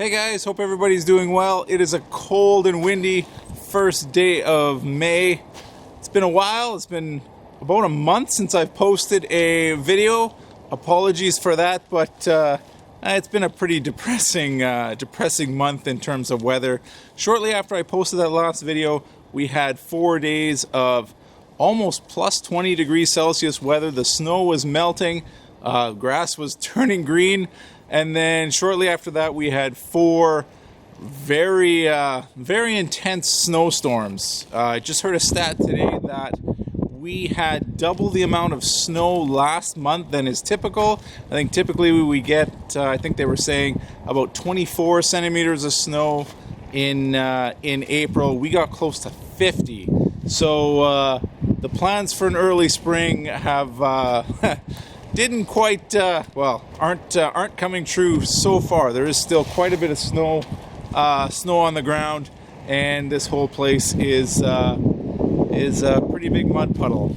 Hey guys, hope everybody's doing well. It is a cold and windy first day of May. It's been a while. It's been about a month since I've posted a video. Apologies for that, but it's been a pretty depressing month in terms of weather. Shortly after I posted that last video, we had 4 days of almost plus 20 degrees Celsius weather. The snow was melting, grass was turning green. And then shortly after that, we had 4 very intense snowstorms. I just heard a stat today that we had double the amount of snow last month than is typical. I think typically we get, I think they were saying about 24 centimeters of snow in April. We got close to 50. So the plans for an early spring have didn't quite aren't coming true so far. There is still quite a bit of snow on the ground, and this whole place is a pretty big mud puddle.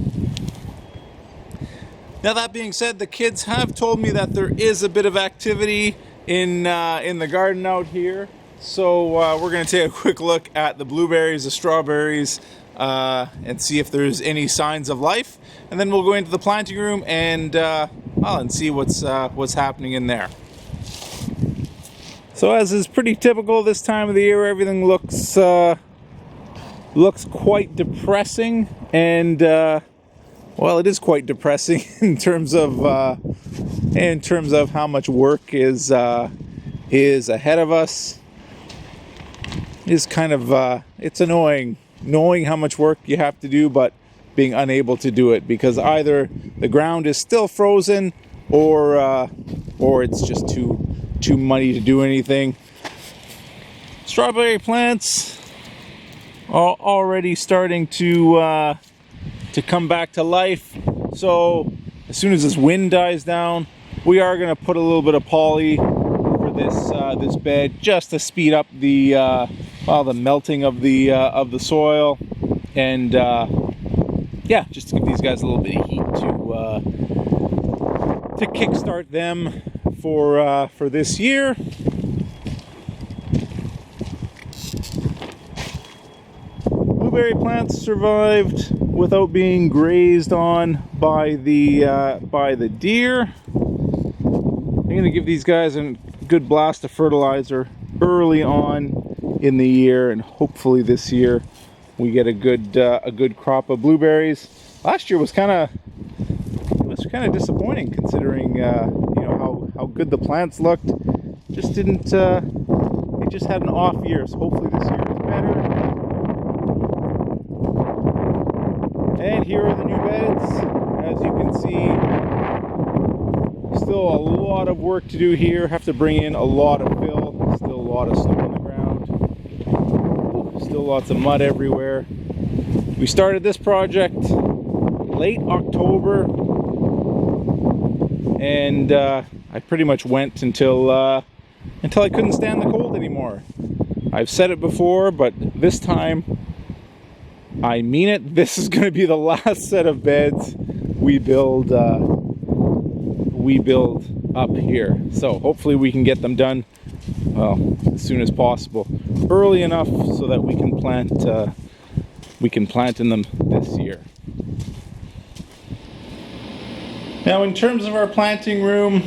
Now that being said, the kids have told me that there is a bit of activity in the garden out here, so we're going to take a quick look at the blueberries, the strawberries, and see if there's any signs of life, and then we'll go into the planting room and see what's happening in there. So as is pretty typical this time of the year, everything looks quite depressing, and it is quite depressing in terms of how much work is ahead of us. It's kind of it's annoying knowing how much work you have to do, but being unable to do it because either the ground is still frozen or it's just too muddy to do anything. Strawberry plants are already starting to come back to life. So as soon as this wind dies down, we are going to put a little bit of poly over this bed just to speed up the melting of the soil, and just to give these guys a little bit of heat to kickstart them for this year. Blueberry plants survived without being grazed on by the deer. I'm going to give these guys a good blast of fertilizer early on in the year, and hopefully this year we get a good crop of blueberries. Last year was kind of disappointing considering how good the plants looked. Just didn't it just had an off year, so hopefully this year is better. And here are the new beds. As you can see, still a lot of work to do here. Have to bring in a lot of fill. Still a lot of snow on the ground. Still lots of mud everywhere. We started this project late October, and I pretty much went until I couldn't stand the cold anymore. I've said it before, but this time I mean it. This is going to be the last set of beds we build up here. So hopefully we can get them done as soon as possible, early enough so that we can plant in them this year. Now, in terms of our planting room,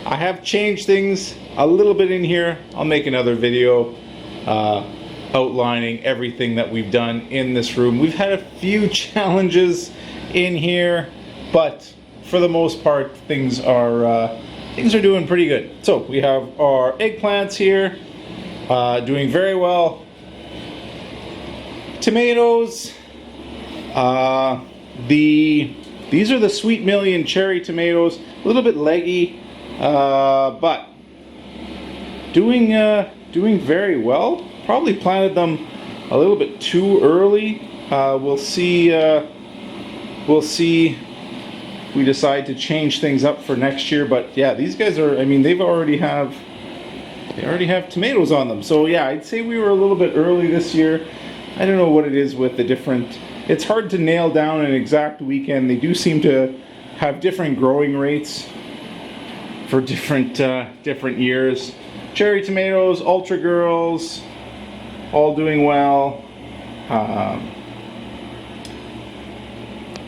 I have changed things a little bit in here. I'll make another video outlining everything that we've done in this room. We've had a few challenges in here, but for the most part, things are doing pretty good. So we have our eggplants here, doing very well. Tomatoes, these are the Sweet Million cherry tomatoes, a little bit leggy, but doing very well. Probably planted them a little bit too early. We'll see. If we decide to change things up for next year. But yeah, these guys are. I mean, they already have tomatoes on them. So yeah, I'd say we were a little bit early this year. I don't know what it is with the different. It's hard to nail down an exact weekend. They do seem to have different growing rates for different years. cherry tomatoes, Ultra Girls, all doing well.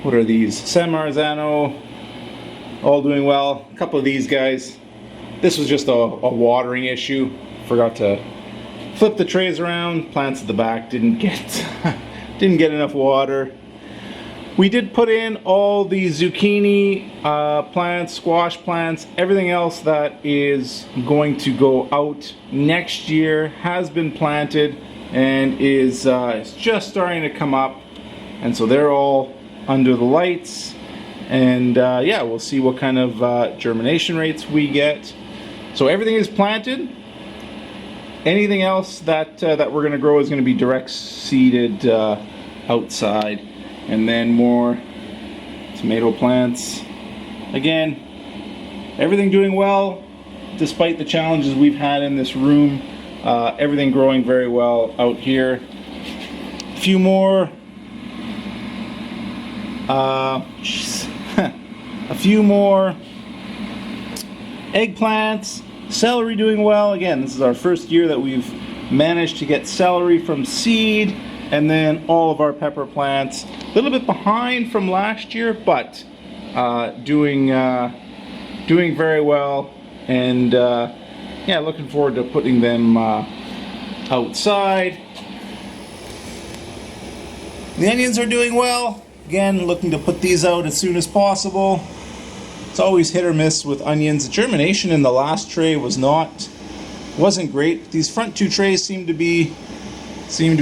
What are these? San Marzano, all doing well. A couple of these guys. This was just a watering issue. Forgot to flip the trays around. Plants at the back didn't get enough water. We did put in all the zucchini plants, squash plants, everything else that is going to go out next year has been planted and is just starting to come up. And so they're all under the lights. And yeah, we'll see what kind of germination rates we get. So everything is planted. Anything else that we're going to grow is going to be direct seeded outside. And then more tomato plants. Again, everything doing well despite the challenges we've had in this room. Everything growing very well out here. A few more a few more eggplants. Celery doing well. Again, this is our first year that we've managed to get celery from seed. And then all of our pepper plants, a little bit behind from last year, but doing very well. And yeah, looking forward to putting them outside. The onions are doing well. Again, looking to put these out as soon as possible. It's always hit or miss with onions. The germination in the last tray wasn't great. These front two trays seem to be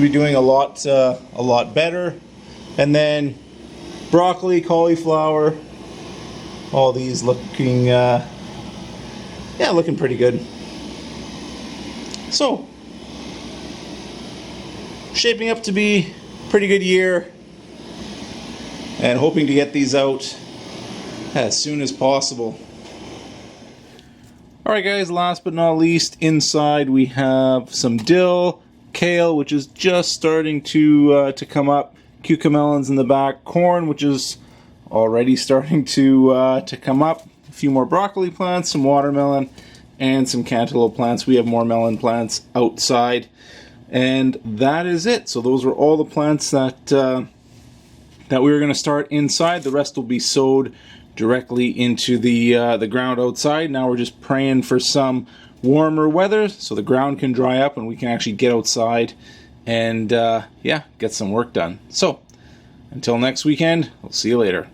doing a lot better. And then broccoli, cauliflower, all these looking looking pretty good. So shaping up to be a pretty good year, and hoping to get these out as soon as possible. Alright guys, last but not least, inside we have some dill, kale, which is just starting to come up, cucamelons in the back, corn, which is already starting to come up, a few more broccoli plants, some watermelon, and some cantaloupe plants. We have more melon plants outside, and that is it. So those were all the plants that we were going to start inside. The rest will be sowed directly into the ground outside. Now we're just praying for some warmer weather so the ground can dry up and we can actually get outside and yeah, get some work done. So until next weekend, we'll see you later.